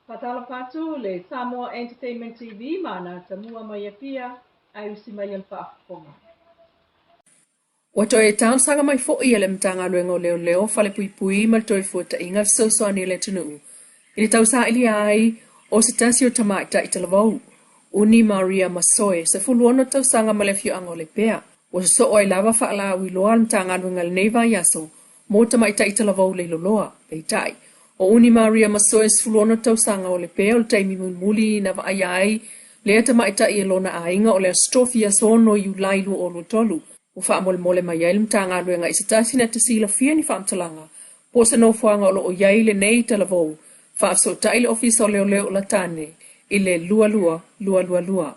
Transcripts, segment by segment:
Patala patu le Samoa Entertainment TV mana tamua mai pia ai usi mai al whaafonga. Wato e tāng sanga mai fo i ele mtanga luengo leo leo fale pui pui mal toi fuata inga so so ani le tunu. Ili tau sa ili ai o se tasi o tamaita i talavau. Uni Maria Masoe se fuluono tau sanga malefio ango le pea. O se so oi lava whaala ui loa mtanga luenga le neiva yaso mo tamaita i talavau le loloa peitai. O Uni Maria Masoe se fuluono tau sanga o le pea o le taimi muli na va ai le tamaita i elona a inga o le astrofia sono yu lailu o lutolu. O whaamole mole mai iai mtanga luenga i se tasi na te sila fia ni whaamtalanga. Po se no fuanga o iai le nei talavou. Whaafso taile ofisa o leo leo la tane. I le lua lua, lua lua lua.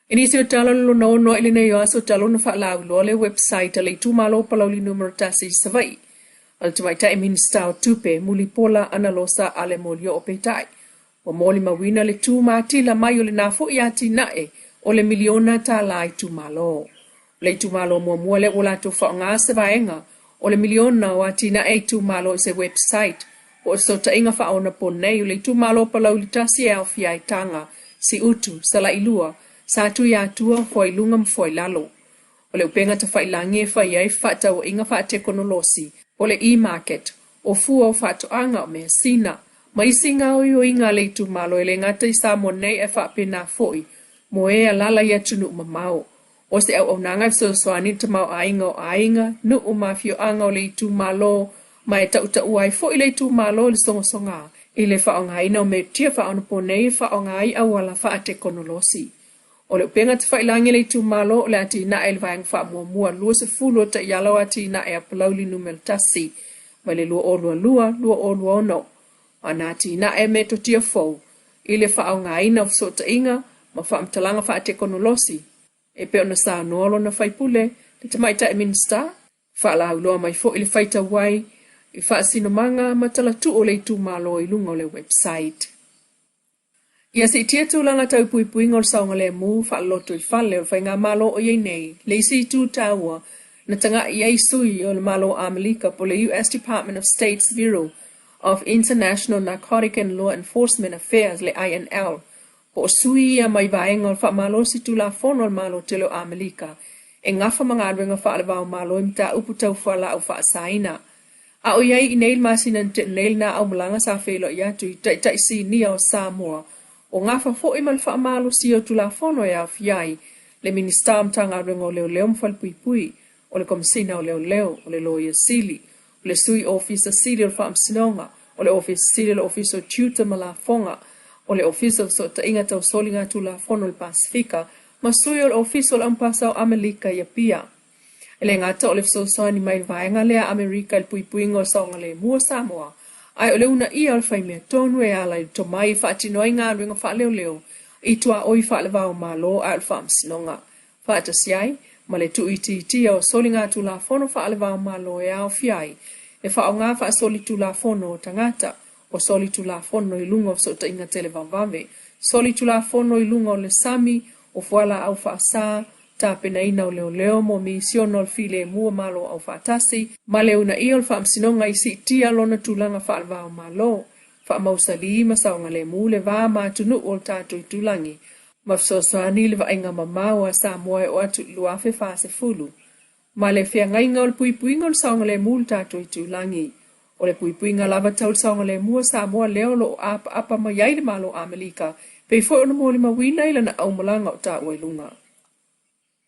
Inisi o tala lo no no ili nei o aso talo na whaalau lo le website le tu malo palauli numero tasi savai. Al tumai tai minsta o tupe muli pola analosa ale molio o peitai. O moli mawina le tu maati la mai o le nafo iati nae o le miliona ta lai tu malo. Le tu malo mua le wala tu whaonga se vaenga o le miliona o atina e tu malo se website o so ta inga whaona po nei o le tu malo palau li tasi e au fiai tanga si utu sa Leilua sa tu ya tua foi lungam foi lalo. O le upenga ta whailangi e whai ai whata o inga whaate konolosi o le e-market o fua o whato anga o mea sina ma isi ngā o inga le tu malo e le ngata i sa mo nei e whapena foi mo e alala ia tunu mamao. O se au nanga so soani te mau ainga nu o mafio anga o le tu malo mai tau uai fo i le tu malo le songa i le whaonga ina o me tia whaona po nei whaonga ai au ala wha te konolosi. O le upenga te whailangi le tu malo o le ati na el vaeng wha mua lua se fulo te yalo ati na e apalauli numel tasi mai le lua o lua ono. Ana ati na e me to tia fo i le whaonga ina so ta inga ma whaamtalanga wha te konolosi. E pe ona sa noolo na whaipule, te tamaita e minsta, whaala hauloa mai fo ili whaita wai, i whaasino manga matala tu o le tu malo i lunga o le website. Ia si tia tūlanga tau pui pui ngol saunga le mu, whaaloto i whale o whainga malo o iei nei, le isi tū tāua, na tanga i ei sui o le malo Amalika po le US Department of State's Bureau of International Narcotic and Law Enforcement Affairs, le INL, po sui a mai vaenga o whaamalo si tu la fono o malo telo Amalika. E ngafa mga adwenga whaalewa o malo imta upu tau whala au whaasaina. A o iei i neil masina te neil na au malanga sa whelo i atu i tai si nia o Samoa. O ngafa fo imal whaamalo si o tu la fono e au fiai. Le minister amtanga adwenga o leo leo mwhalpui pui. O le komisina o leo o le lawyer Sili. O le sui officer Sili o whaamsinonga. O le officer Sili o le officer tutor malafonga. O le officer so ta inga tau solinga tu la fono le Pasifika, ma sui o le officer le ampasa o Amerika ia pia. Ele ngata o le fsosani mai vaenga lea Amerika il puipuinga o saonga le mua Samoa. Ai o le una ia o le whaimea tonu e ala i to mai whaatinoa inga ruinga wha leo i tua oi wha le vau malo a le whaamsinonga. Whaata siai, ma le tu iti o solinga tu la fono wha le vau malo e au fiai, e wha o ngā wha soli tu la fono o tangata, o soli tu la fono i lunga o so ta inga tele vavave, soli tu la fono i lunga o le sami, o fuala au whaasa, ta pena ina o leo mo mi siono al file mua malo au whaatasi, ma leo na ia o whaamsinonga i si tia lona tulanga whaalvao malo, wha mausali ma saonga le mule va ma tunu o tātou i tulangi, ma fsosani le va inga mamau a sa moe o atu luafe whaase fulu, ma le fia ngainga o le puipuinga o saonga le mule tātou i tulangi, o le puipuinga lava tau saonga le mua sa moa leo lo apa ma yaile malo Amalika, pe fo ona mo le mawina ila na au malanga o ta wailunga.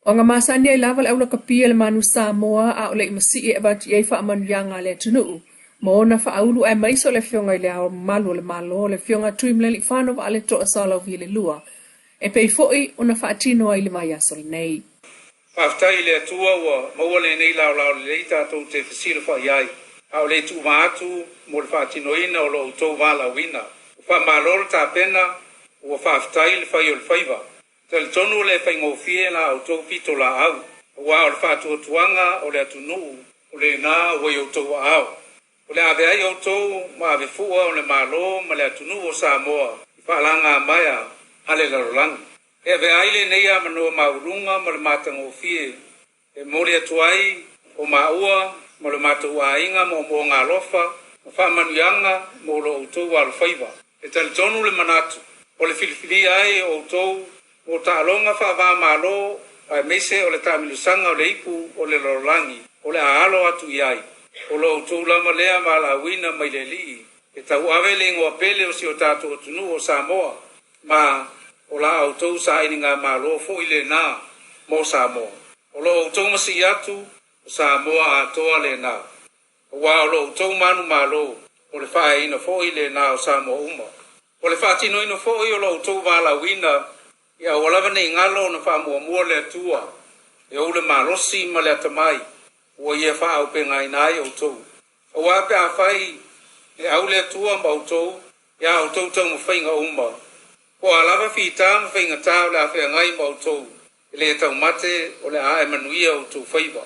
O nga masani ai lava le aula kapia le manu Samoa a o le imasi e abati ei wha amanu yanga le tunu. Mo ona wha aulu ai maiso le fionga i le ao malu le malo le fionga tuimle li whano wa ale to asala o Vili lua. E pei foi ona wha atino ai le mai asol nei. Whaftai le atua ua maua le nei lau le leita tau te fasila wha iai. Au le tu maatu mo le wha atino ina o lo tau wala wina. Wha malol ta pena ua whaftai le whai o le whaiva. Tel tonu le whai ngofie la au tau pito la au. Ua o le whātua tuanga o le atunu o le ngā ua i au tau au. O le ave ai au tau ma ave fua o le malo ma le atunu o Samoa. I whaalanga maia ale larolangi. E ave ai le neia manua maurunga ma le mata ngofie. E mori atuai o maua ma le mata ua inga mo ngā lofa. Ma wha manuianga mo lo au tau wala whaiva. e tali tonu le manatu o le filifili ai o tou o ta'alonga whaava malo ai mese o le tamilusanga o le ipu o le lorangi o le aalo atu iai o lo tou lama lea ma la wina mai le lii e tau awe le ngoa pele o si o tātou o tunu o Samoa ma o la au tou sa ininga malo fo ile na mo Samoa o lo tou masi atu o Samoa atoa le na wa o lo tou manu malo o le whae ina fo ile na o Samoa uma o le whaatino ina fo i o lo tou wala wina ia o lava nei ngalo na wha mua le atua e o le marosi ma le atamai o ia wha au pe ngai nai o tou o wape a whai e au le atua ma o tou ia o tou tau ma whainga uma o a lava whita ma whainga tau le a whea ngai ma o tou e le tau mate o le a e manuia o tou whaiva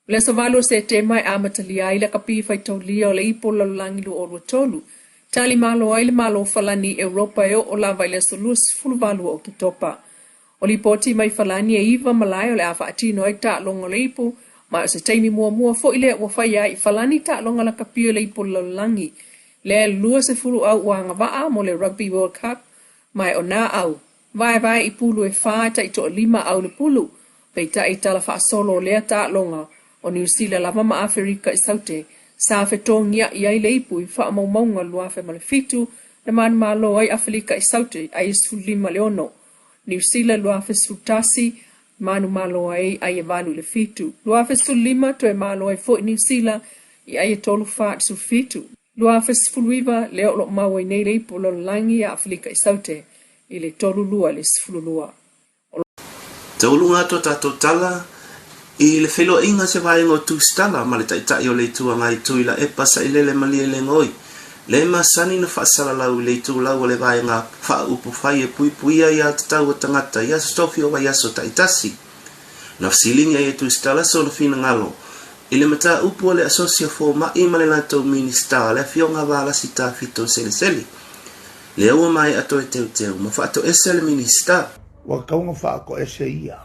Le savalo se te mai amatali ai la kapi fai tau lia o le ipo lalulangi lu o tolu. Tali malo ai le malo falani Europa e o lava ile solus fulvalu o kitopa. O li poti mai falani e iwa malai o le afa atino ai ta longa le ipo, ma o se taimi mua fo ile o fai ai falani ta longa la kapi o le ipo lalulangi. Le lua se fulu au uanga waa mo le Rugby World Cup, mai o na au. Vai ipulu e faa ta ito 5 au le pulu, pei ta i tala faa solo lea ta longa. O New Zealand lava ma Afrika i saute, sa fetongia i ai leipu i wha maunga luafe ma le fitu, na man malo ai Afrika i saute ai isulima leono. New Zealand luafe sutasi, manu malo ai ai evalu le fitu. Luafe sulima to e malo ai fo i New Zealand i ai tolu faat su fitu. Luafe sfuluiva leo lo mawa i nei leipu lo langi a Afrika i saute, i le tolu lua le sfululua. Taulunga to tala, i le felo inga se vai ngo tu stala ma le tai o le tua ngai tuila e pasa i lele mali le ngoi le masani na fasala lau le tu lau le vai nga fa upu fai e pui ai at tau tangata ya stofi o vai aso taitasi na silinga e tu stala so le fina ngalo i le mata upu le asosia fo ma i male na tau minister le fionga vala sita fito seli le o mai ato e teu ma fa ato ese le minister wa kaunga fa ko ese ia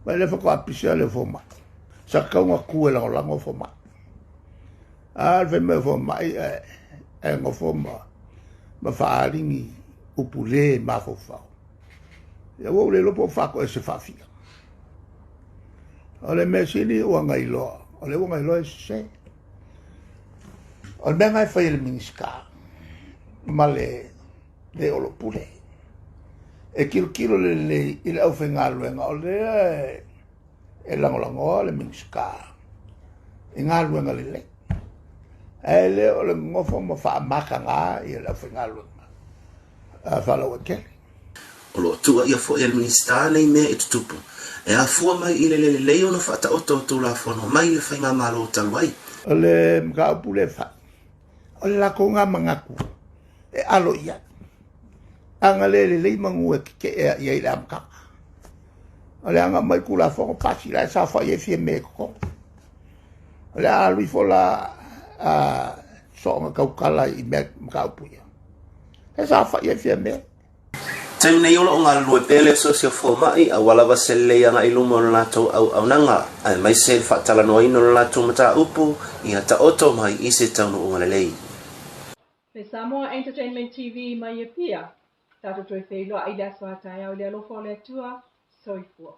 ma le fa apisia le foma sa kaunga kuela o lango foma al ve me foma e ngo foma ma fa alingi upule ma fo fa ya wo le lo po fa ko ese fa fia ole me sini o ngai lo ole o ngai lo se ol ben ai fa il minska ma le o lo pule e kilo le il au fengalo en ole e lango le minska ingalo en le ele ole ngofo mo fa makanga i le fengalo fa lo ke o lo tua ia fo il minister nei me e tupu e a fua mai i le ona fa ta oto la fono mai le fainga malo talwai ole mga pule fa ole la konga mangaku e alo ia anga le mangu ke ia ila mka ole anga mai kula fo pasi la sa fa ye fie me ko ole a lui fo la so nga kaukala i me mka puia e sa fa ye fie me Taim nei ola o ngā lue pele sosia fo mai a wala wasele ia ngā ilumo o lātou au nanga ai mai se whaatala noa ino o lātou mata upu i a ta oto mai i se taunu o ngalelei. Le Samoa Entertainment TV mai e pia. Tato toi whailoa i le aswa tai au le alofo le atua, soifua.